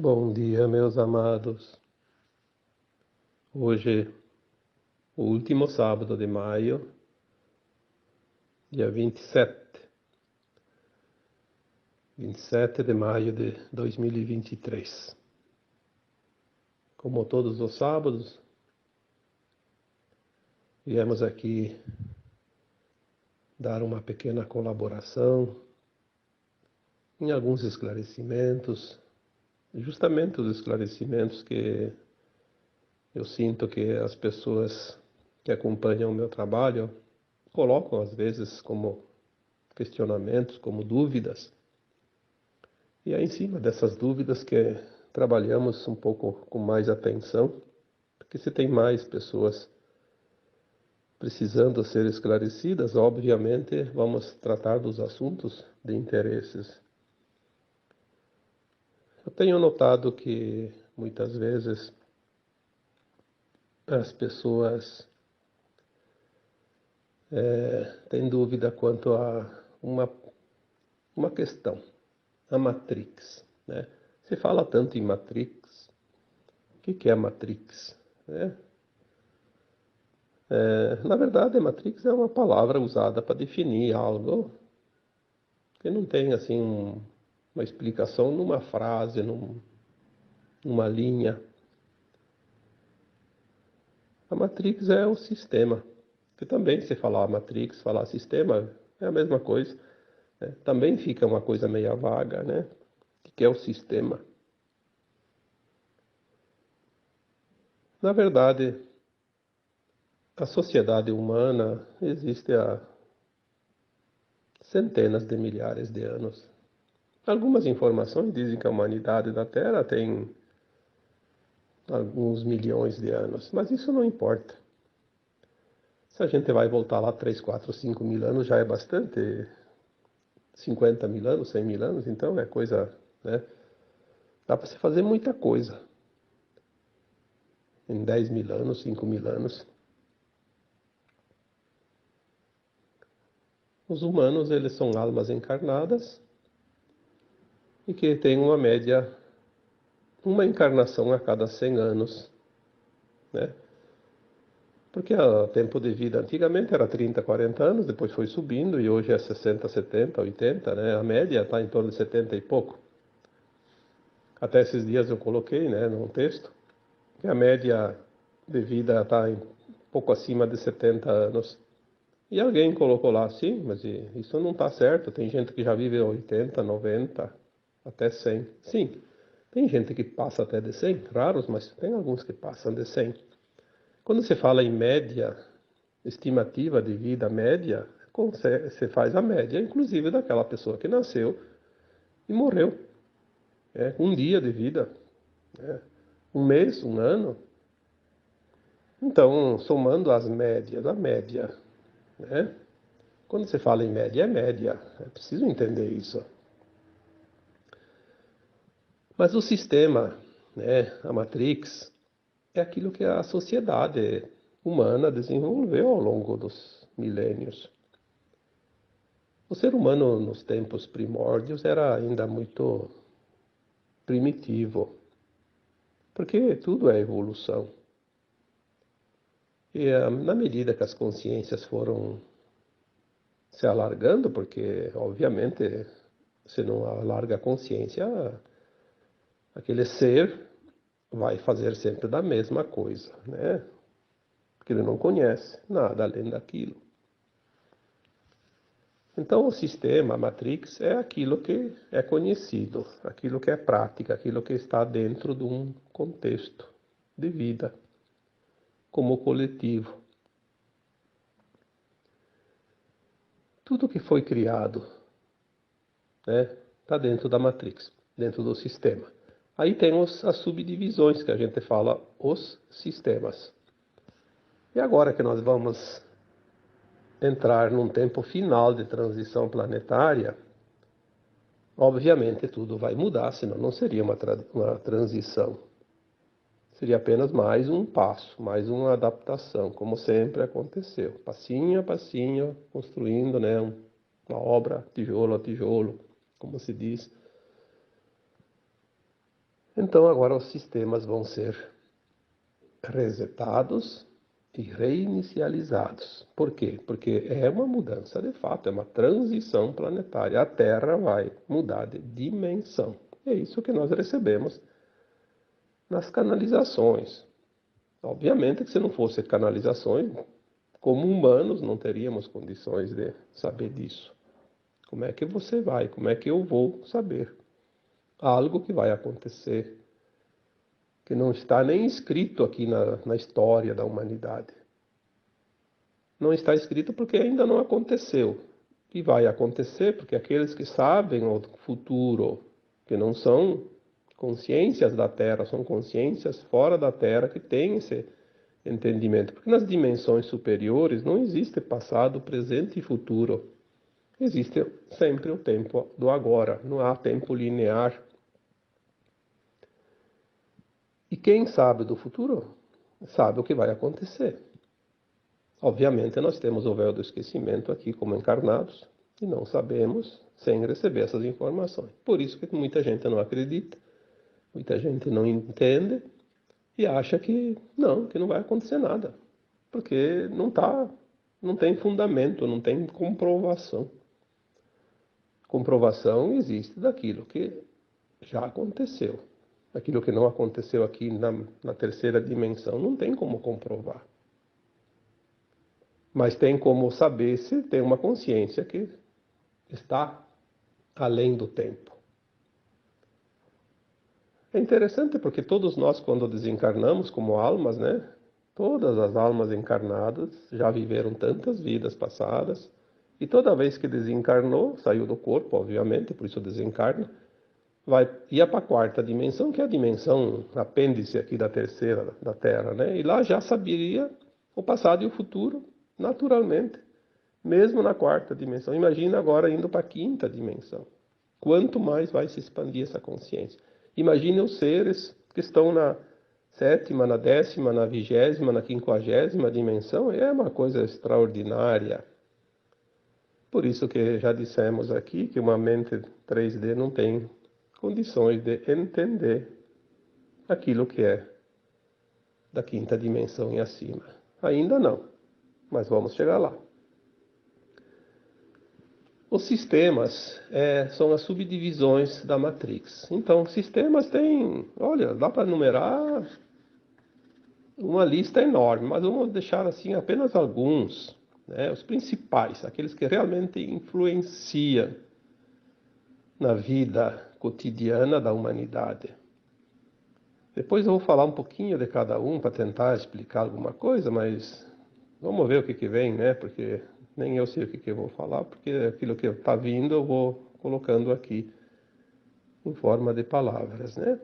Bom dia, meus amados. Hoje, o último sábado de maio, dia 27 de maio de 2023. Como todos os sábados, viemos aqui dar uma pequena colaboração em alguns esclarecimentos, justamente os esclarecimentos que eu sinto que as pessoas que acompanham o meu trabalho colocam às vezes como questionamentos, como dúvidas. E é em cima dessas dúvidas que trabalhamos um pouco com mais atenção, porque se tem mais pessoas precisando ser esclarecidas, obviamente vamos tratar dos assuntos de interesses. Eu tenho notado que muitas vezes as pessoas têm dúvida quanto a uma questão, a Matrix, né? Se fala tanto em Matrix, o que é a Matrix, né? Na verdade, Matrix é uma palavra usada para definir algo que não tem assim uma explicação numa frase, numa linha. A Matrix é o sistema, que também se falar Matrix, falar sistema, é a mesma coisa, né? Também fica uma coisa meio vaga, né? O que é o sistema? Na verdade, a sociedade humana existe há centenas de milhares de anos. Algumas informações dizem que a humanidade da Terra tem alguns milhões de anos, mas isso não importa. Se a gente vai voltar lá 3, 4, 5 mil anos, já é bastante. 50 mil anos, 100 mil anos, então é coisa, né? Dá para se fazer muita coisa em 10 mil anos, 5 mil anos. Os humanos, eles são almas encarnadas e que têm uma média, uma encarnação a cada 100 anos, né? Porque o tempo de vida antigamente era 30, 40 anos, depois foi subindo e hoje é 60, 70, 80, né? A média está em torno de 70 e pouco. Até esses dias eu coloquei, né, num texto, que a média de vida está em pouco acima de 70 anos. E alguém colocou lá, sim, mas isso não está certo. Tem gente que já vive 80, 90, até 100. Sim, tem gente que passa até de 100, raros, mas tem alguns que passam de 100. Quando se fala em média, estimativa de vida média, você faz a média, inclusive daquela pessoa que nasceu e morreu. Um dia de vida, um mês, um ano. Então, somando as médias, a média, né? Quando você fala em média, é média. É preciso entender isso. Mas o sistema, né, a Matrix, é aquilo que a sociedade humana desenvolveu ao longo dos milênios. O ser humano, nos tempos primórdios, era ainda muito primitivo, porque tudo é evolução. E na medida que as consciências foram se alargando, porque, obviamente, se não alarga a consciência, aquele ser vai fazer sempre da mesma coisa, né? Porque ele não conhece nada além daquilo. Então, o sistema, a Matrix, é aquilo que é conhecido, aquilo que é prática, aquilo que está dentro de um contexto de vida, como coletivo. Tudo que foi criado, né, está dentro da Matrix, dentro do sistema. Aí temos as subdivisões que a gente fala, os sistemas. E agora que nós vamos entrar num tempo final de transição planetária, obviamente tudo vai mudar, senão não seria uma transição. Seria apenas mais um passo, mais uma adaptação, como sempre aconteceu. Passinho a passinho, construindo, né, uma obra, tijolo a tijolo, como se diz. Então agora os sistemas vão ser resetados e reinicializados. Por quê? Porque é uma mudança de fato, é uma transição planetária. A Terra vai mudar de dimensão. É isso que nós recebemos nas canalizações. Obviamente que se não fosse canalizações, como humanos não teríamos condições de saber disso. Como é que você vai? Como é que eu vou saber? Algo que vai acontecer, que não está nem escrito aqui na história da humanidade. Não está escrito porque ainda não aconteceu. E vai acontecer porque aqueles que sabem o futuro, que não são consciências da Terra, são consciências fora da Terra que têm esse entendimento. Porque nas dimensões superiores não existe passado, presente e futuro. Existe sempre o tempo do agora, não há tempo linear. E quem sabe do futuro, sabe o que vai acontecer. Obviamente, nós temos o véu do esquecimento aqui como encarnados e não sabemos sem receber essas informações. Por isso que muita gente não acredita, muita gente não entende e acha que não vai acontecer nada, porque não tem fundamento, não tem comprovação. Comprovação existe daquilo que já aconteceu. Aquilo que não aconteceu aqui na terceira dimensão não tem como comprovar. Mas tem como saber se tem uma consciência que está além do tempo. É interessante porque todos nós, quando desencarnamos como almas, né? Todas as almas encarnadas já viveram tantas vidas passadas e toda vez que desencarnou, saiu do corpo, obviamente, por isso desencarna, ia para a quarta dimensão, que é a dimensão apêndice aqui da terceira da Terra, né? E lá já saberia o passado e o futuro naturalmente, mesmo na quarta dimensão. Imagina agora indo para a quinta dimensão. Quanto mais vai se expandir essa consciência? Imagine os seres que estão na sétima, na décima, na vigésima, na quinquagésima dimensão. É uma coisa extraordinária. Por isso que já dissemos aqui que uma mente 3D não tem condições de entender aquilo que é da quinta dimensão e acima. Ainda não, mas vamos chegar lá. Os sistemas são as subdivisões da Matrix. Então, sistemas têm, olha, dá para numerar uma lista enorme, mas vamos deixar assim apenas alguns, né, os principais, aqueles que realmente influenciam na vida cotidiana da humanidade. Depois eu vou falar um pouquinho de cada um para tentar explicar alguma coisa, mas vamos ver o que vem, né? Porque nem eu sei o que eu vou falar, porque aquilo que está vindo eu vou colocando aqui em forma de palavras, né?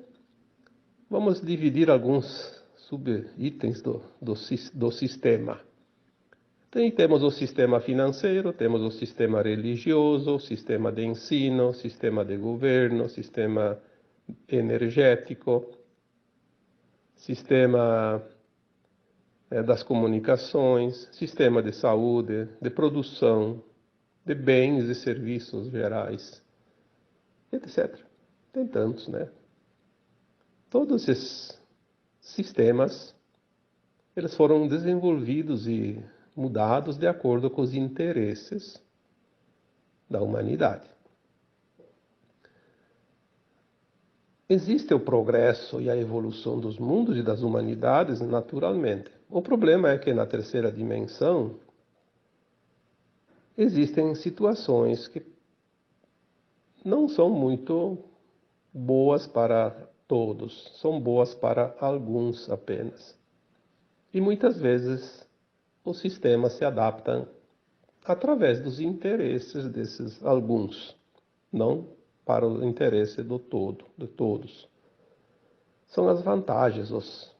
Vamos dividir alguns subitens do sistema. Temos o sistema financeiro, temos o sistema religioso, o sistema de ensino, o sistema de governo, o sistema energético, sistema das comunicações, sistema de saúde, de produção, de bens e serviços gerais, etc. Tem tantos, né? Todos esses sistemas, eles foram desenvolvidos e mudados de acordo com os interesses da humanidade. Existe o progresso e a evolução dos mundos e das humanidades, naturalmente. O problema é que na terceira dimensão existem situações que não são muito boas para todos, são boas para alguns apenas. E muitas vezes o sistema se adapta através dos interesses desses alguns, não para o interesse do todo, de todos. São as vantagens, os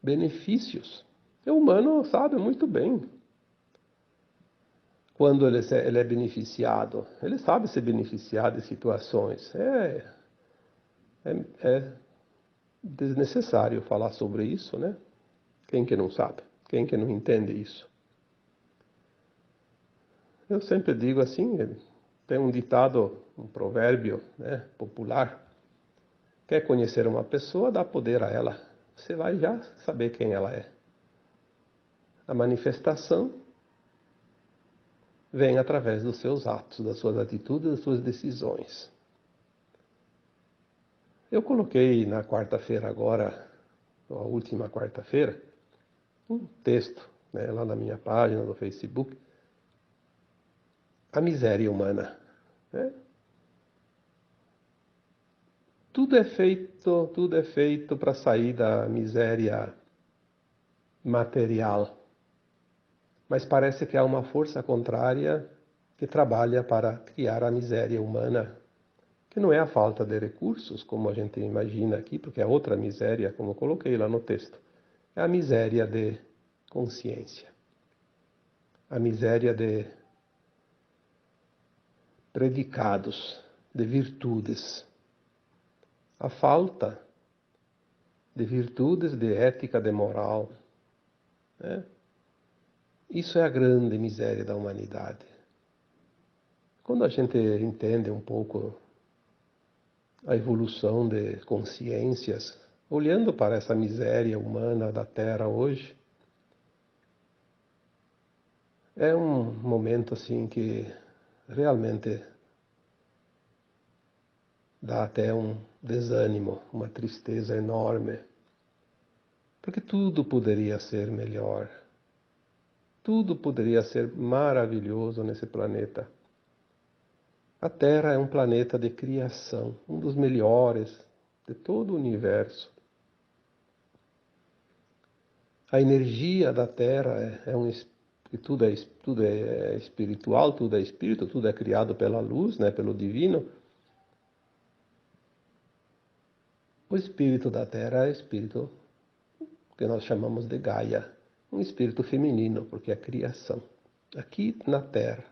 benefícios. O humano sabe muito bem quando ele é beneficiado. Ele sabe se beneficiar de situações. É desnecessário falar sobre isso, né? Quem que não sabe? Quem que não entende isso? Eu sempre digo assim, tem um ditado, um provérbio, né, popular, Quer conhecer uma pessoa, dá poder a ela. Você vai já saber quem ela é. A manifestação vem através dos seus atos, das suas atitudes, das suas decisões. Eu coloquei na quarta-feira agora, a última quarta-feira, um texto, né, lá na minha página do Facebook, a miséria humana. Né? Tudo é feito para sair da miséria material. Mas parece que há uma força contrária que trabalha para criar a miséria humana, que não é a falta de recursos, como a gente imagina aqui, porque é outra miséria, como eu coloquei lá no texto. É a miséria de consciência, a miséria de predicados, de virtudes, a falta de virtudes, de ética, de moral. Né? Isso é a grande miséria da humanidade. Quando a gente entende um pouco a evolução de consciências, olhando para essa miséria humana da Terra hoje, é um momento assim que realmente dá até um desânimo, uma tristeza enorme, porque tudo poderia ser melhor, tudo poderia ser maravilhoso nesse planeta. A Terra é um planeta de criação, um dos melhores de todo o universo. A energia da Terra tudo é espiritual, tudo é espírito, tudo é criado pela luz, né, pelo divino. O espírito da Terra é o espírito que nós chamamos de Gaia, um espírito feminino, porque é a criação. Aqui na Terra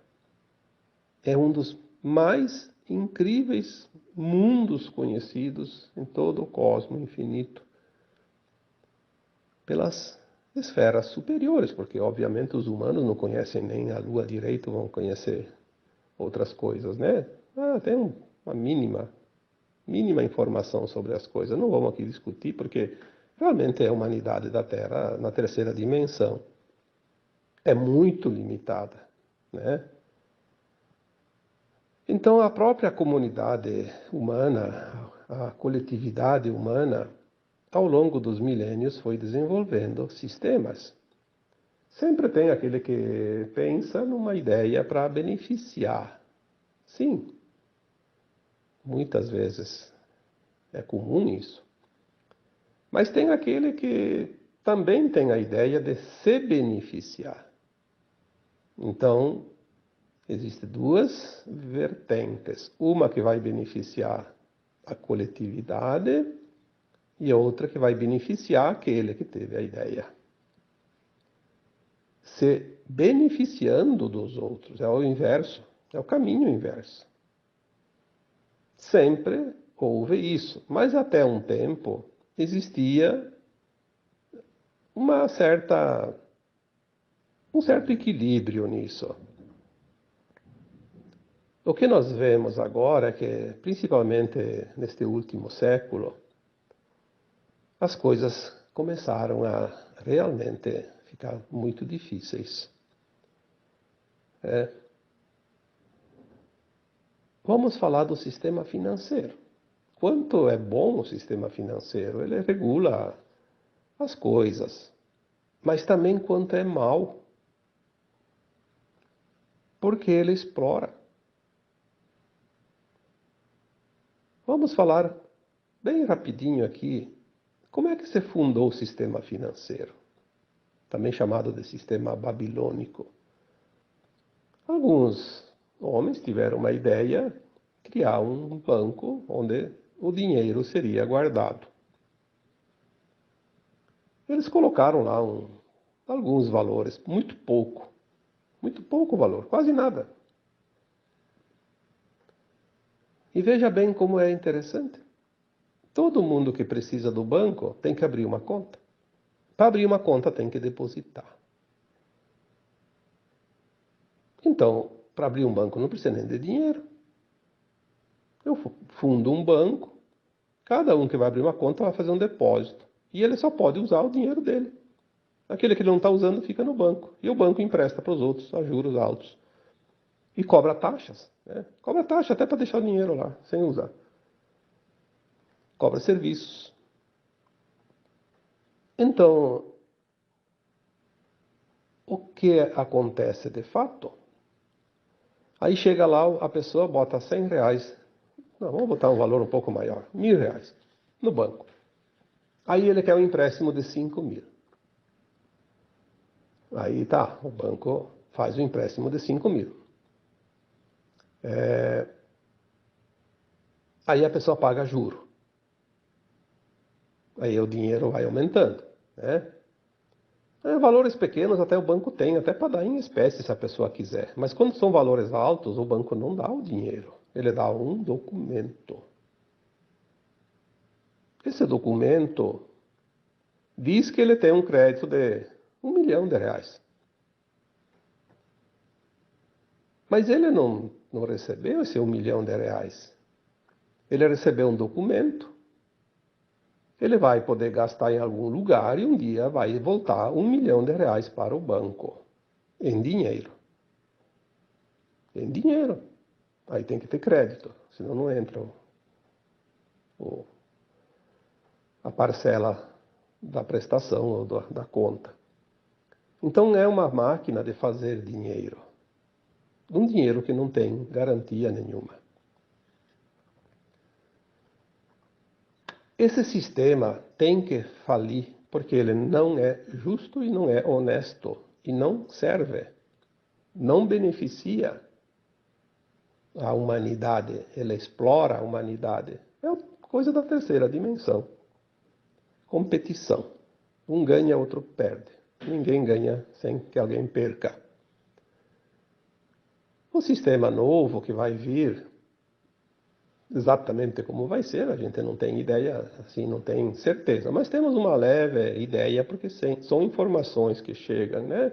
é um dos mais incríveis mundos conhecidos em todo o cosmos infinito pelas esferas superiores, porque obviamente os humanos não conhecem nem a Lua direito, vão conhecer outras coisas, né? Tem uma mínima informação sobre as coisas. Não vamos aqui discutir, porque realmente a humanidade da Terra, na terceira dimensão, é muito limitada, né? Então a própria comunidade humana, a coletividade humana, ao longo dos milênios foi desenvolvendo sistemas. Sempre tem aquele que pensa numa ideia para beneficiar. Sim, muitas vezes é comum isso. Mas tem aquele que também tem a ideia de se beneficiar. Então, existem duas vertentes. Uma que vai beneficiar a coletividade e outra que vai beneficiar aquele que teve a ideia. Se beneficiando dos outros, é o inverso, é o caminho inverso. Sempre houve isso, mas até um tempo existia um certo equilíbrio nisso. O que nós vemos agora é que, principalmente neste último século, as coisas começaram a realmente ficar muito difíceis. Vamos falar do sistema financeiro. Quanto é bom o sistema financeiro? Ele regula as coisas, mas também quanto é mal, porque ele explora. Vamos falar bem rapidinho aqui como é que se fundou o sistema financeiro, também chamado de sistema babilônico. Alguns homens tiveram uma ideia, criar um banco onde o dinheiro seria guardado. Eles colocaram lá alguns valores, muito pouco valor, quase nada. E veja bem como é interessante. Todo mundo que precisa do banco tem que abrir uma conta. Para abrir uma conta tem que depositar. Então, para abrir um banco não precisa nem de dinheiro. Eu fundo um banco, Cada um que vai abrir uma conta vai fazer um depósito. E ele só pode usar o dinheiro dele. Aquele que ele não está usando fica no banco. E o banco empresta para os outros a juros altos. E cobra taxas. Né? Cobra taxa até para deixar o dinheiro lá, sem usar. Cobra serviços. Então, o que acontece de fato? Aí chega lá, a pessoa bota R$100. Não, vamos botar um valor um pouco maior, R$1.000 no banco. Aí ele quer um empréstimo de 5.000. Aí tá, o banco faz o empréstimo de 5.000. Aí a pessoa paga juro. Aí o dinheiro vai aumentando, né? Valores pequenos até o banco tem, até para dar em espécie se a pessoa quiser. Mas quando são valores altos, o banco não dá o dinheiro. Ele dá um documento. Esse documento diz que ele tem um crédito de R$1.000.000. Mas ele não recebeu esse R$1.000.000. Ele recebeu um documento. Ele vai poder gastar em algum lugar e um dia vai voltar R$1.000.000 para o banco. Em dinheiro. Em dinheiro. Aí tem que ter crédito, senão não entra a parcela da prestação ou da conta. Então é uma máquina de fazer dinheiro. Um dinheiro que não tem garantia nenhuma. Esse sistema tem que falir porque ele não é justo e não é honesto e não serve, não beneficia a humanidade, ele explora a humanidade. É coisa da terceira dimensão. Competição. Um ganha, outro perde. Ninguém ganha sem que alguém perca. O sistema novo que vai vir, exatamente como vai ser, a gente não tem ideia, assim, não tem certeza, mas temos uma leve ideia porque são informações que chegam, né?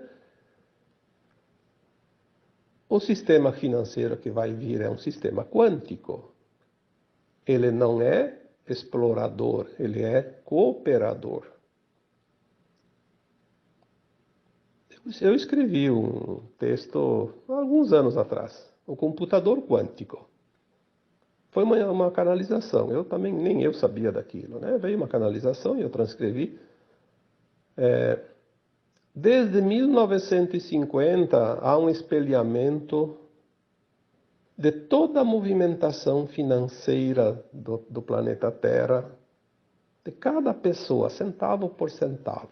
O sistema financeiro que vai vir é um sistema quântico. Ele não é explorador, ele é cooperador. Eu escrevi um texto há alguns anos atrás, o computador quântico. Foi uma canalização, nem eu sabia daquilo, né? Veio uma canalização e eu transcrevi. Desde 1950 há um espelhamento de toda a movimentação financeira do planeta Terra, de cada pessoa, centavo por centavo.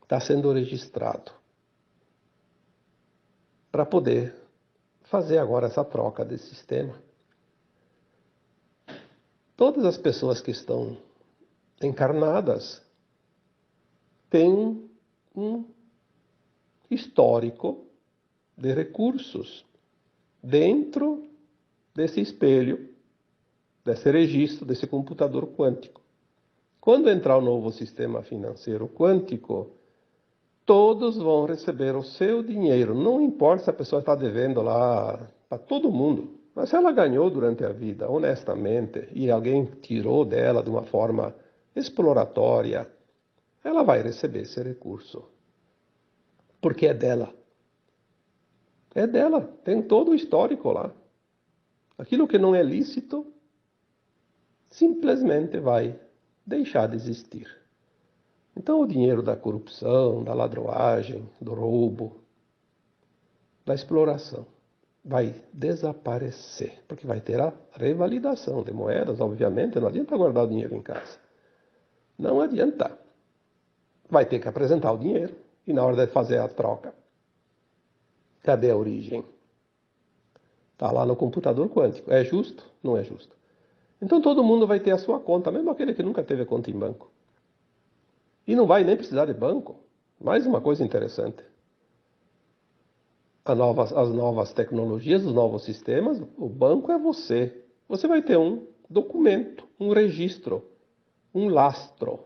Está sendo registrado para poder fazer agora essa troca de sistema. Todas as pessoas que estão encarnadas têm um histórico de recursos dentro desse espelho, desse registro, desse computador quântico. Quando entrar o novo sistema financeiro quântico, todos vão receber o seu dinheiro. Não importa se a pessoa está devendo lá para todo mundo. Mas se ela ganhou durante a vida, honestamente, e alguém tirou dela de uma forma exploratória, ela vai receber esse recurso. Porque é dela. É dela. Tem todo o histórico lá. Aquilo que não é lícito, simplesmente vai deixar de existir. Então o dinheiro da corrupção, da ladroagem, do roubo, da exploração vai desaparecer, porque vai ter a revalidação de moedas, obviamente, não adianta guardar o dinheiro em casa. Não adianta. Vai ter que apresentar o dinheiro e na hora de fazer a troca, cadê a origem? Está lá no computador quântico. É justo? Não é justo. Então todo mundo vai ter a sua conta, mesmo aquele que nunca teve conta em banco. E não vai nem precisar de banco. Mais uma coisa interessante. As novas tecnologias, os novos sistemas, o banco é você. Você vai ter um documento, um registro, um lastro.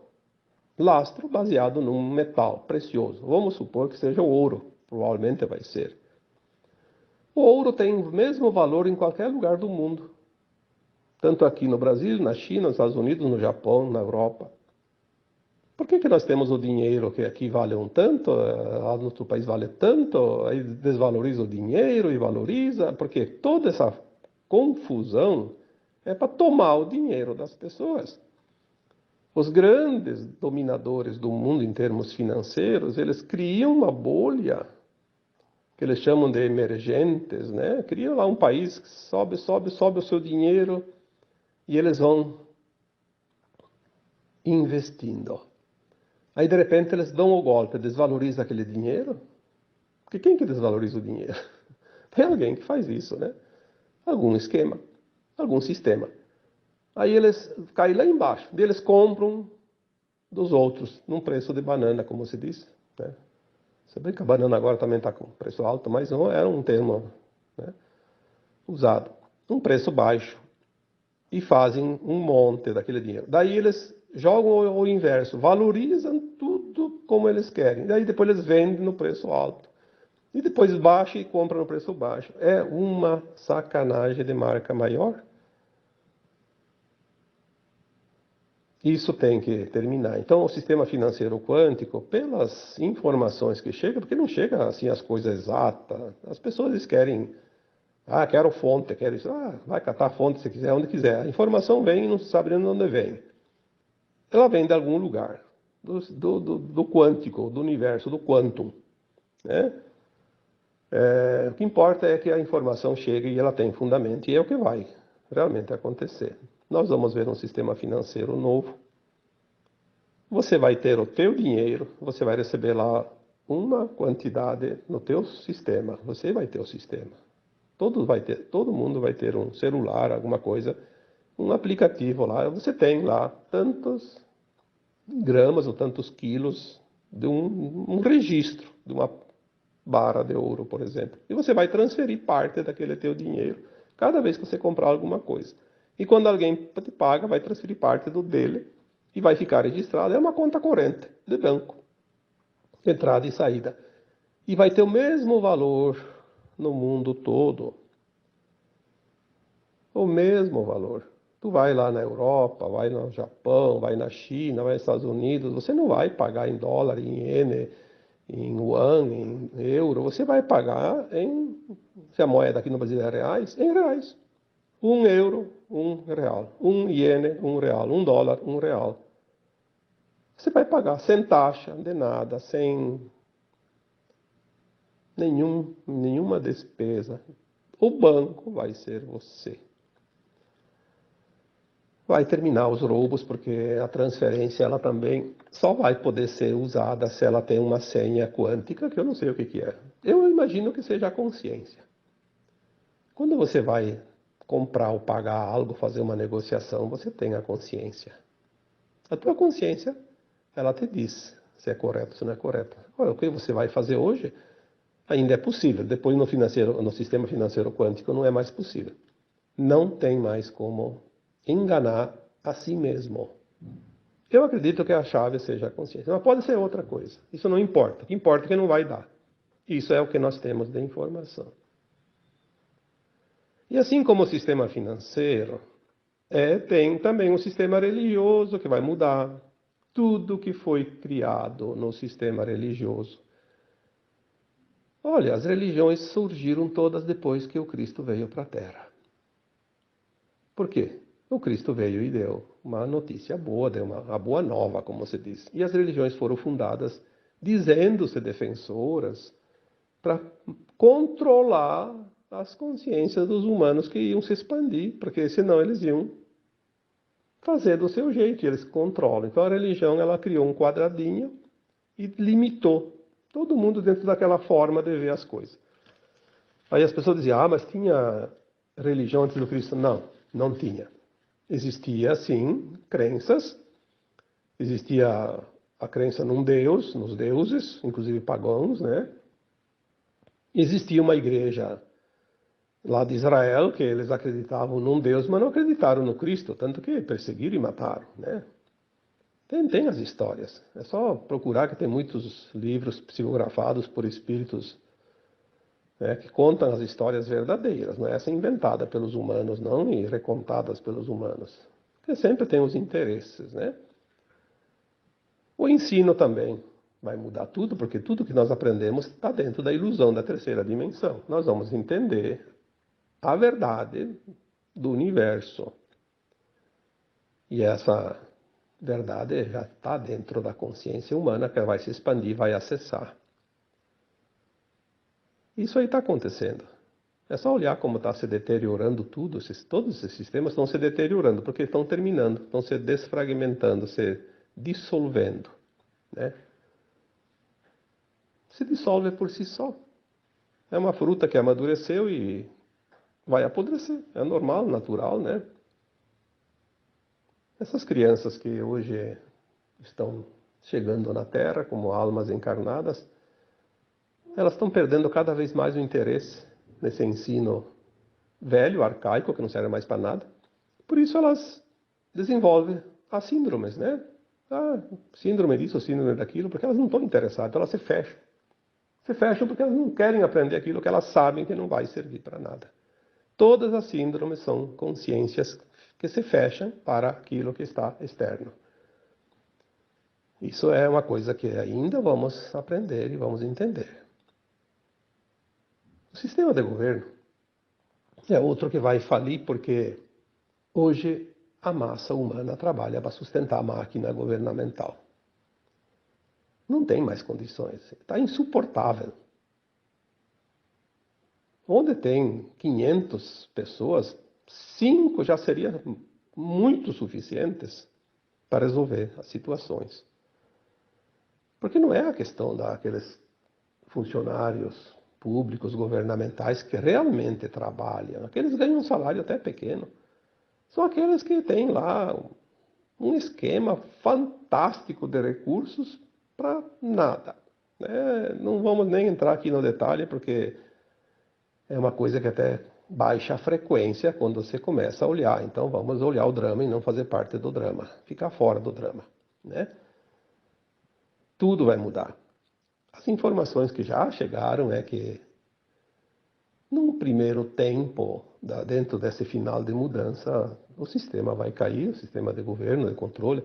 Lastro baseado num metal precioso. Vamos supor que seja o ouro. Provavelmente vai ser. O ouro tem o mesmo valor em qualquer lugar do mundo. tanto aqui no Brasil, na China, nos Estados Unidos, no Japão, na Europa. Por que nós temos o dinheiro que aqui vale um tanto, lá no outro país vale tanto, aí desvaloriza o dinheiro e valoriza? Porque toda essa confusão é para tomar o dinheiro das pessoas. Os grandes dominadores do mundo em termos financeiros, eles criam uma bolha, que eles chamam de emergentes, né? Criam lá um país que sobe o seu dinheiro e eles vão investindo. Aí, de repente, eles dão o golpe, desvaloriza aquele dinheiro. Porque quem que desvaloriza o dinheiro? Tem alguém que faz isso, né? Algum esquema, algum sistema. Aí eles caem lá embaixo, e eles compram dos outros, num preço de banana, como se diz, né? Se bem que a banana agora também está com preço alto, mas não era um termo, né, usado. Um preço baixo. E fazem um monte daquele dinheiro. Daí eles jogam o inverso, valorizam tudo como eles querem. Daí depois eles vendem no preço alto. E depois baixa e compra no preço baixo. É uma sacanagem de marca maior. Isso tem que terminar. Então, o sistema financeiro quântico, pelas informações que chegam, porque não chega assim as coisas exatas, as pessoas querem, quero fonte, quero isso, vai catar a fonte se quiser, onde quiser. A informação vem e não se sabe de onde vem. Ela vem de algum lugar, do quântico, do universo, do quantum, né? O que importa é que a informação chegue e ela tem fundamento, e é o que vai realmente acontecer. Nós vamos ver um sistema financeiro novo. Você vai ter o teu dinheiro, você vai receber lá uma quantidade no teu sistema. Você vai ter o sistema. Todo mundo vai ter um celular, alguma coisa, um aplicativo lá. Você tem lá tantos gramas ou tantos quilos de um registro, de uma barra de ouro, por exemplo. E você vai transferir parte daquele teu dinheiro cada vez que você comprar alguma coisa. E quando alguém te paga, vai transferir parte do dele e vai ficar registrado. É uma conta corrente de banco, entrada e saída. E vai ter o mesmo valor no mundo todo. O mesmo valor. Tu vai lá na Europa, vai no Japão, vai na China, vai nos Estados Unidos, você não vai pagar em dólar, em iene, em yuan, em euro, você vai pagar se a moeda aqui no Brasil é reais, em reais. 1 euro, 1 real. 1 iene, 1 real. 1 dólar, 1 real. Você vai pagar sem taxa, de nada, sem nenhuma despesa. O banco vai ser você. Vai terminar os roubos, porque a transferência ela também só vai poder ser usada se ela tem uma senha quântica, que eu não sei o que é. Eu imagino que seja a consciência. Quando você vai comprar ou pagar algo, fazer uma negociação, você tem a consciência. A tua consciência, ela te diz se é correto ou se não é correto. Olha, o que você vai fazer hoje ainda é possível. Depois no sistema financeiro quântico não é mais possível. Não tem mais como enganar a si mesmo. Eu acredito que a chave seja a consciência, mas pode ser outra coisa. Isso não importa. O que importa é que não vai dar. Isso é o que nós temos de informação. E assim como o sistema financeiro, tem também um sistema religioso que vai mudar. Tudo que foi criado no sistema religioso. Olha, as religiões surgiram todas depois que o Cristo veio para a Terra. Por quê? O Cristo veio e deu uma notícia boa, deu uma boa nova, como se diz. E as religiões foram fundadas dizendo-se defensoras para controlar as consciências dos humanos que iam se expandir, porque senão eles iam fazer do seu jeito, e eles controlam. Então a religião ela criou um quadradinho e limitou todo mundo dentro daquela forma de ver as coisas. Aí as pessoas diziam, mas tinha religião antes do Cristo? Não, não tinha. Existia, sim, crenças. Existia a crença num Deus, nos deuses, inclusive pagãos, né? Existia uma igreja lá de Israel, que eles acreditavam num Deus, mas não acreditaram no Cristo, tanto que perseguiram e mataram, né? Tem as histórias. É só procurar que tem muitos livros psicografados por espíritos né, que contam as histórias verdadeiras, não é essa inventada pelos humanos, não, e recontadas pelos humanos, porque sempre tem os interesses, né? O ensino também vai mudar tudo, porque tudo que nós aprendemos está dentro da ilusão da terceira dimensão. Nós vamos entender a verdade do universo. E essa verdade já está dentro da consciência humana, que ela vai se expandir, vai acessar. Isso aí está acontecendo. É só olhar como está se deteriorando tudo. Todos esses sistemas estão se deteriorando, porque estão terminando, estão se desfragmentando, se dissolvendo, né? Se dissolve por si só. É uma fruta que amadureceu e vai apodrecer. É normal, natural, né? Essas crianças que hoje estão chegando na Terra como almas encarnadas, elas estão perdendo cada vez mais o interesse nesse ensino velho, arcaico, que não serve mais para nada. Por isso elas desenvolvem as síndromes, né? Ah, síndrome disso, síndrome daquilo, porque elas não estão interessadas, elas se fecham. Se fecham porque elas não querem aprender aquilo que elas sabem que não vai servir para nada. Todas as síndromes são consciências que se fecham para aquilo que está externo. Isso é uma coisa que ainda vamos aprender e vamos entender. O sistema de governo é outro que vai falir porque hoje a massa humana trabalha para sustentar a máquina governamental. Não tem mais condições, está insuportável. Onde tem 500 pessoas, 5 já seriam muito suficientes para resolver as situações. Porque não é a questão daqueles funcionários públicos, governamentais, que realmente trabalham. Aqueles ganham um salário até pequeno. São aqueles que têm lá um esquema fantástico de recursos para nada. Não vamos nem entrar aqui no detalhe, porque é uma coisa que até baixa a frequência quando você começa a olhar. Então vamos olhar o drama e não fazer parte do drama. Ficar fora do drama, né? Tudo vai mudar. As informações que já chegaram é que, num primeiro tempo, dentro desse final de mudança, o sistema vai cair, o sistema de governo, de controle,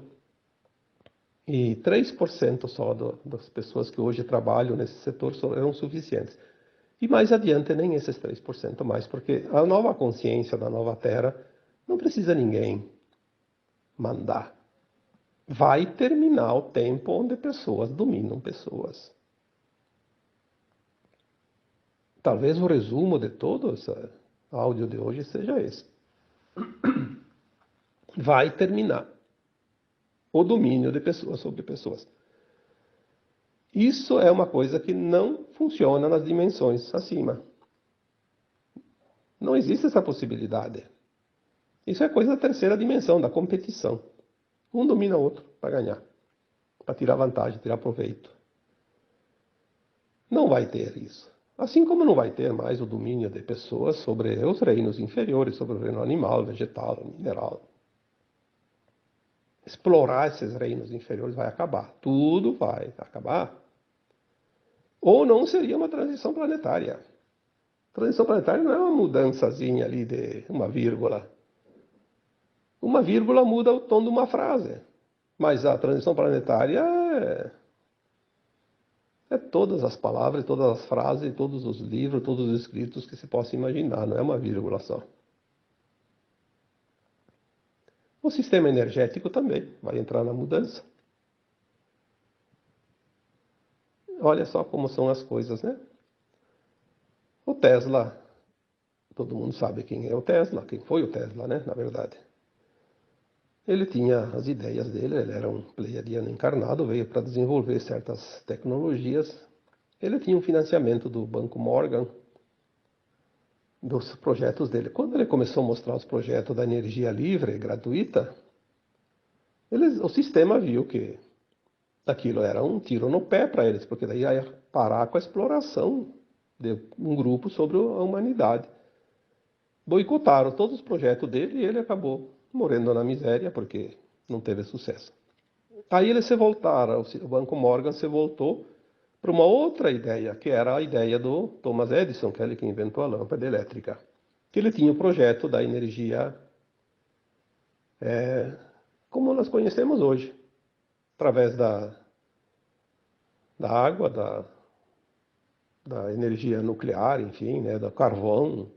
e 3% só das pessoas que hoje trabalham nesse setor serão suficientes. E mais adiante, nem esses 3% mais, porque a nova consciência da nova Terra não precisa ninguém mandar. Vai terminar o tempo onde pessoas dominam pessoas. Talvez o resumo de todo esse áudio de hoje seja esse. Vai terminar o domínio de pessoas sobre pessoas. Isso é uma coisa que não funciona nas dimensões acima. Não existe essa possibilidade. Isso é coisa da terceira dimensão, da competição. Um domina o outro para ganhar, para tirar vantagem, tirar proveito. Não vai ter isso. Assim como não vai ter mais o domínio de pessoas sobre os reinos inferiores, sobre o reino animal, vegetal, mineral. Explorar esses reinos inferiores vai acabar. Tudo vai acabar. Ou não seria uma transição planetária. Transição planetária não é uma mudançazinha ali de uma vírgula. Uma vírgula muda o tom de uma frase. Mas a transição planetária é todas as palavras, todas as frases, todos os livros, todos os escritos que se possa imaginar. Não é uma vírgula só. O sistema energético também vai entrar na mudança. Olha só como são as coisas, né? O Tesla, todo mundo sabe quem é o Tesla, quem foi o Tesla, né? Na verdade. Ele tinha as ideias dele, ele era um pleiadiano encarnado, veio para desenvolver certas tecnologias. Ele tinha um financiamento do Banco Morgan, dos projetos dele. Quando ele começou a mostrar os projetos da energia livre, gratuita, o sistema viu que aquilo era um tiro no pé para eles, porque daí ia parar com a exploração de um grupo sobre a humanidade. Boicotaram todos os projetos dele e ele acabou morrendo na miséria porque não teve sucesso. Aí eles se voltaram, o Banco Morgan se voltou para uma outra ideia, que era a ideia do Thomas Edison, que é ele que inventou a lâmpada elétrica. Que ele tinha o projeto da energia como nós conhecemos hoje, através da água, da energia nuclear, enfim, né, do carvão.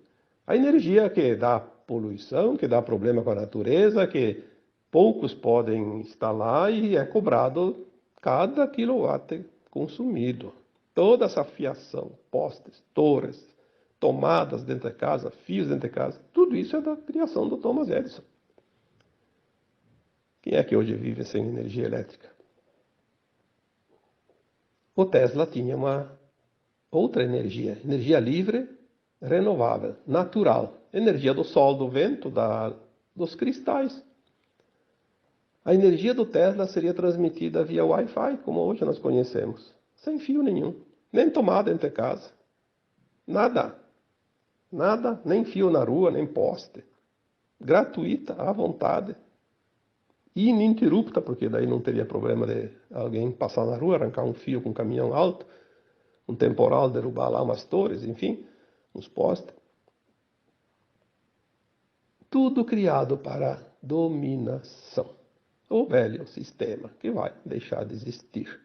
A energia que dá poluição, que dá problema com a natureza, que poucos podem instalar e é cobrado cada quilowatt consumido. Toda essa fiação, postes, torres, tomadas dentro de casa, fios dentro de casa, tudo isso é da criação do Thomas Edison. Quem é que hoje vive sem energia elétrica? O Tesla tinha uma outra energia livre, renovável, natural, energia do sol, do vento, dos cristais. A energia do Tesla seria transmitida via Wi-Fi, como hoje nós conhecemos, sem fio nenhum, nem tomada dentro de casa, nada, nada, nem fio na rua, nem poste, gratuita, à vontade, ininterrupta, porque daí não teria problema de alguém passar na rua, arrancar um fio com um caminhão alto, um temporal, derrubar lá umas torres, enfim, uns postes. Tudo criado para dominação. O velho sistema que vai deixar de existir.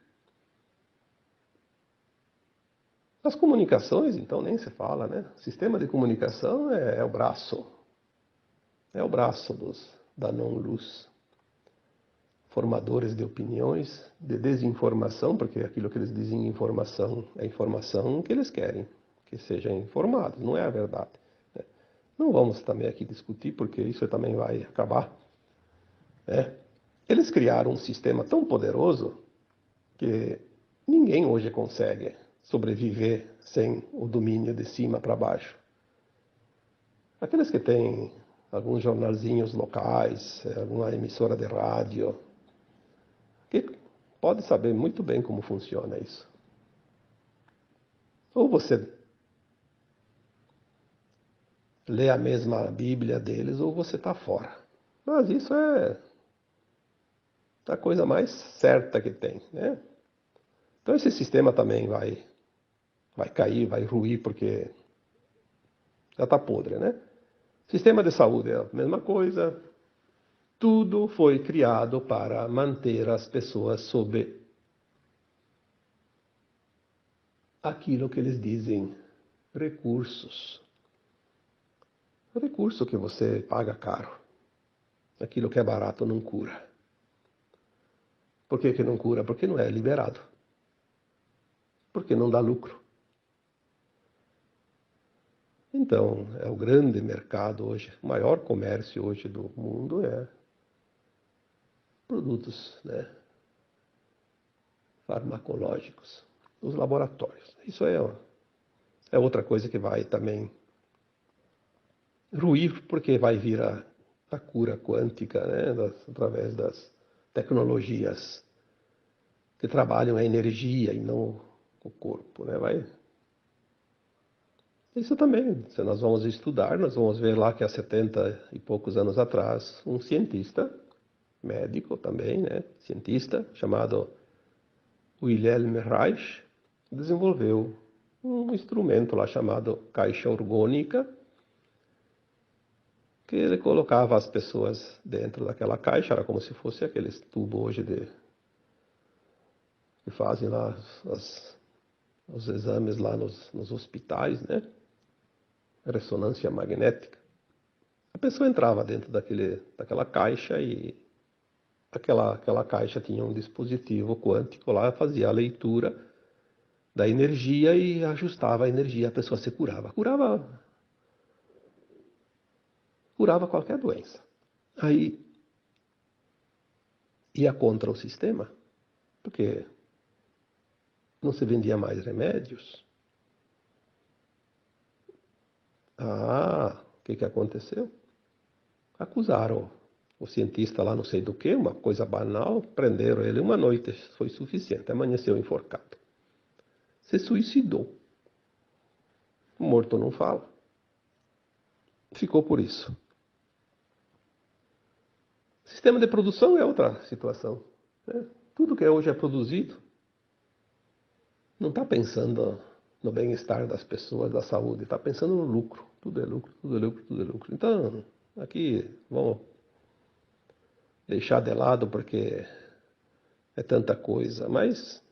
As comunicações, então, nem se fala, né? O sistema de comunicação é o braço. É o braço da não-luz. Formadores de opiniões, de desinformação, porque aquilo que eles dizem informação é informação que eles querem que sejam informados, não é a verdade. Né? Não vamos também aqui discutir, porque isso também vai acabar. Né? Eles criaram um sistema tão poderoso que ninguém hoje consegue sobreviver sem o domínio de cima para baixo. Aqueles que têm alguns jornalzinhos locais, alguma emissora de rádio, que pode saber muito bem como funciona isso. Ou você lê a mesma Bíblia deles, ou você está fora. Mas isso é a coisa mais certa que tem, né? Então esse sistema também vai cair, vai ruir, porque já está podre, né? Sistema de saúde é a mesma coisa. Tudo foi criado para manter as pessoas sob aquilo que eles dizem recursos. Recurso que você paga caro. Aquilo que é barato não cura. Por que não cura? Porque não é liberado. Porque não dá lucro. Então, é o grande mercado hoje, o maior comércio hoje do mundo é produtos, né, farmacológicos, os laboratórios. Isso é outra coisa que vai também ruir, porque vai vir a cura quântica, né, através das tecnologias que trabalham a energia e não o corpo, né, Isso também, se nós vamos estudar, nós vamos ver lá que há 70 e poucos anos atrás, um cientista, médico também, né, cientista, chamado Wilhelm Reich, desenvolveu um instrumento lá chamado caixa orgônica, que ele colocava as pessoas dentro daquela caixa, era como se fosse aqueles tubos hoje que fazem lá os exames lá nos hospitais, né? Ressonância magnética. A pessoa entrava dentro daquela caixa e aquela caixa tinha um dispositivo quântico lá, fazia a leitura da energia e ajustava a energia, a pessoa se curava. Curava qualquer doença. Aí ia contra o sistema, porque não se vendia mais remédios. O que aconteceu? Acusaram o cientista lá não sei do que, uma coisa banal, prenderam ele uma noite, foi suficiente, amanheceu enforcado. Se suicidou. O morto não fala. Ficou por isso. Sistema de produção é outra situação. Né? Tudo que hoje é produzido não está pensando no bem-estar das pessoas, da saúde, está pensando no lucro. Tudo é lucro, tudo é lucro, tudo é lucro. Então, aqui vamos deixar de lado porque é tanta coisa, mas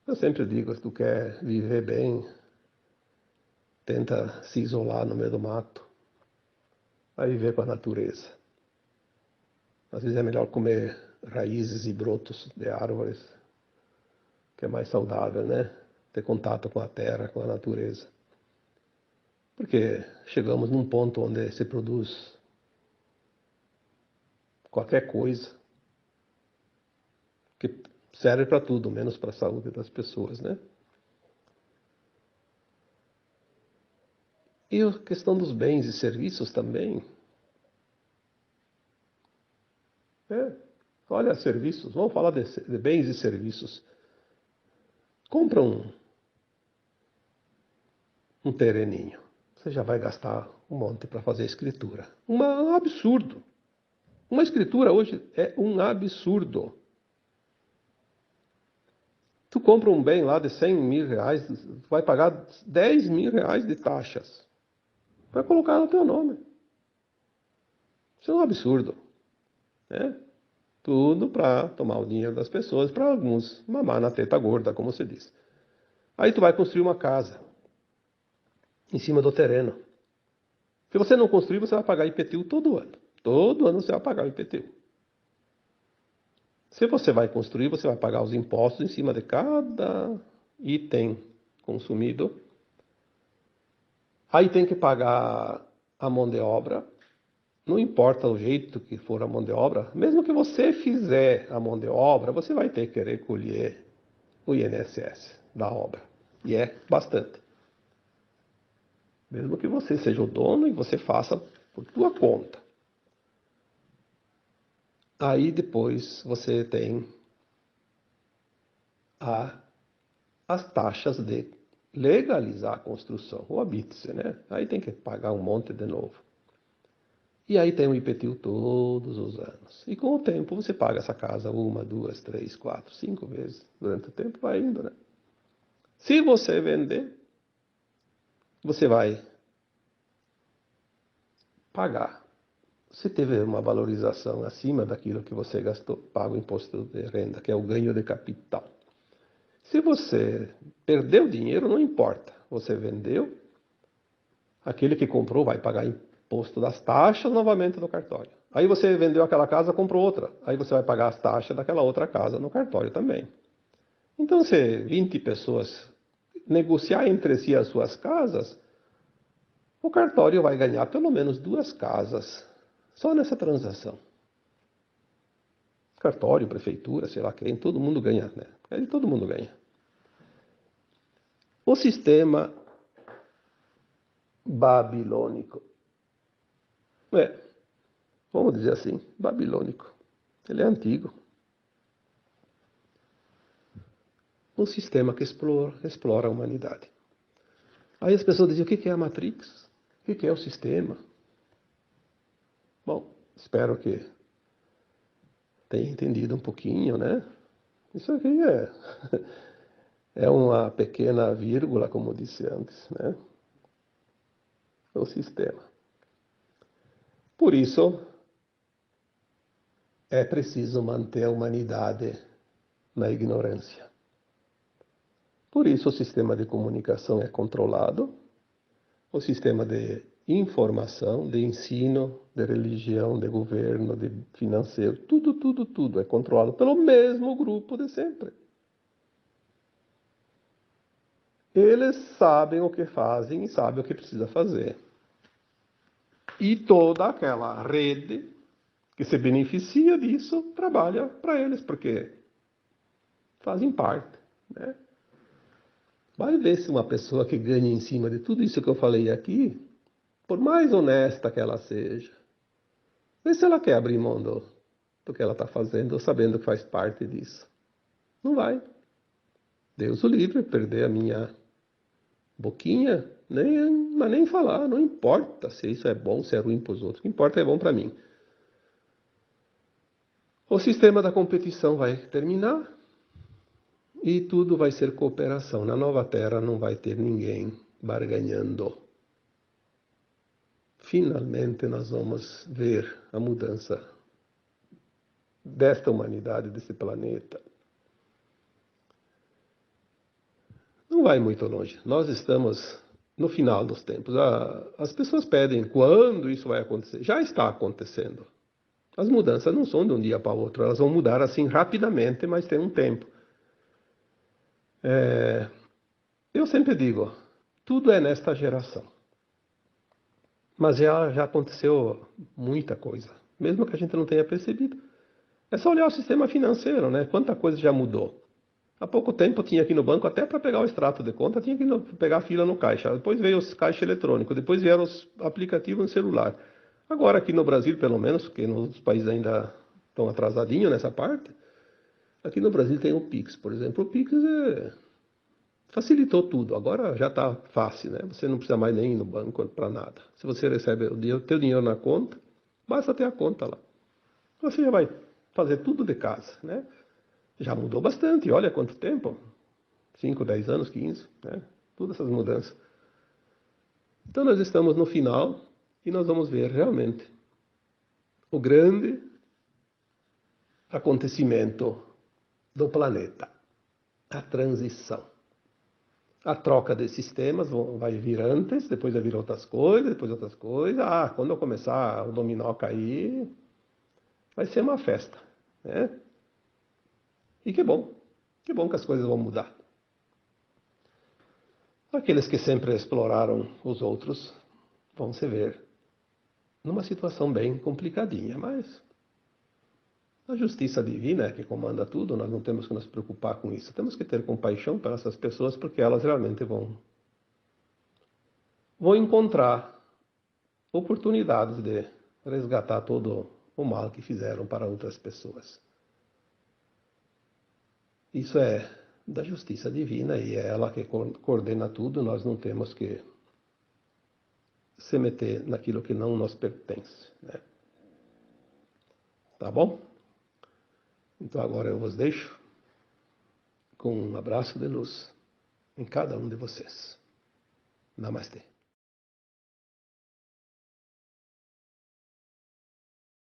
eu sempre digo, se tu quer viver bem, tenta se isolar no meio do mato, vai viver com a natureza. Às vezes é melhor comer raízes e brotos de árvores, que é mais saudável, né? Ter contato com a terra, com a natureza. Porque chegamos num ponto onde se produz qualquer coisa que serve para tudo, menos para a saúde das pessoas, né? E a questão dos bens e serviços também. Né? Olha, serviços, vamos falar de bens e serviços. Compra um terreninho. Você já vai gastar um monte para fazer escritura. Um absurdo. Uma escritura hoje é um absurdo. Tu compra um bem lá de 100 mil reais, vai pagar 10 mil reais de taxas. Vai colocar no teu nome. Isso é um absurdo. Né? Tudo para tomar o dinheiro das pessoas, para alguns mamar na teta gorda, como se diz. Aí tu vai construir uma casa em cima do terreno. Se você não construir, você vai pagar IPTU todo ano. Todo ano você vai pagar o IPTU. Se você vai construir, você vai pagar os impostos em cima de cada item consumido. Aí tem que pagar a mão de obra. Não importa o jeito que for a mão de obra, mesmo que você fizer a mão de obra, você vai ter que recolher o INSS da obra. E é bastante. Mesmo que você seja o dono e você faça por tua conta. Aí depois você tem as taxas de legalizar a construção, o habite-se, né? Aí tem que pagar um monte de novo. E aí tem o IPTU todos os anos. E com o tempo você paga essa casa 1, 2, 3, 4, 5 vezes. Durante o tempo vai indo, né? Se você vender, você vai pagar. Se teve uma valorização acima daquilo que você gastou, paga o imposto de renda, que é o ganho de capital. Se você perdeu dinheiro, não importa. Você vendeu, aquele que comprou vai pagar imposto das taxas novamente no cartório. Aí você vendeu aquela casa, comprou outra. Aí você vai pagar as taxas daquela outra casa no cartório também. Então, se 20 pessoas negociar entre si as suas casas, o cartório vai ganhar pelo menos 2 casas só nessa transação. Cartório, prefeitura, sei lá quem, todo mundo ganha, né? Aí todo mundo ganha. O sistema babilônico. Vamos dizer assim, babilônico. Ele é antigo. Um sistema que explora a humanidade. Aí as pessoas dizem, o que é a Matrix? O que é o sistema? Bom, espero que tenha entendido um pouquinho, né? Isso aqui é uma pequena vírgula, como disse antes, né? O sistema. Por isso, é preciso manter a humanidade na ignorância. Por isso, o sistema de comunicação é controlado, o sistema de informação, de ensino, de religião, de governo, de financeiro, tudo é controlado pelo mesmo grupo de sempre. Eles sabem o que fazem e sabem o que precisa fazer. E toda aquela rede que se beneficia disso trabalha para eles, porque fazem parte, né? Vai ver se uma pessoa que ganha em cima de tudo isso que eu falei aqui, por mais honesta que ela seja, vê se ela quer abrir mão do que ela está fazendo, sabendo que faz parte disso. Não vai. Deus o livre, perder a minha boquinha, mas nem falar, não importa se isso é bom, se é ruim para os outros, o que importa é bom para mim. O sistema da competição vai terminar E tudo vai ser cooperação. Na nova terra não vai ter ninguém barganhando. Finalmente nós vamos ver a mudança desta humanidade, desse planeta. Não vai muito longe. Nós estamos no final dos tempos. As pessoas pedem quando isso vai acontecer. Já está acontecendo. As mudanças não são de um dia para o outro. Elas vão mudar assim rapidamente, mas tem um tempo. Eu sempre digo, tudo é nesta geração. Mas já aconteceu muita coisa, mesmo que a gente não tenha percebido. É só olhar o sistema financeiro, né? Quanta coisa já mudou. Há pouco tempo eu tinha aqui no banco, até para pegar o extrato de conta, tinha que pegar a fila no caixa. Depois veio os caixa eletrônico, depois vieram os aplicativos no celular. Agora aqui no Brasil, pelo menos, porque nos outros países ainda estão atrasadinhos nessa parte, aqui no Brasil tem o Pix, por exemplo. O Pix facilitou tudo. Agora já está fácil, né? Você não precisa mais nem ir no banco para nada. Se você recebe o teu dinheiro na conta, basta ter a conta lá. Você já vai fazer tudo de casa, né? Já mudou bastante. Olha quanto tempo. 5, 10 anos, 15, né? Todas essas mudanças. Então nós estamos no final e nós vamos ver realmente o grande acontecimento do planeta, a transição. A troca de sistemas vai vir antes, depois vai vir outras coisas, depois outras coisas. Quando eu começar o dominó a cair, vai ser uma festa, né? E que bom que as coisas vão mudar. Aqueles que sempre exploraram os outros vão se ver numa situação bem complicadinha, mas a justiça divina é que comanda tudo, nós não temos que nos preocupar com isso. Temos que ter compaixão para essas pessoas, porque elas realmente vão encontrar oportunidades de resgatar todo o mal que fizeram para outras pessoas. Isso é da justiça divina e é ela que coordena tudo, nós não temos que se meter naquilo que não nos pertence, né? Tá bom? Então agora eu vos deixo com um abraço de luz em cada um de vocês. Namastê.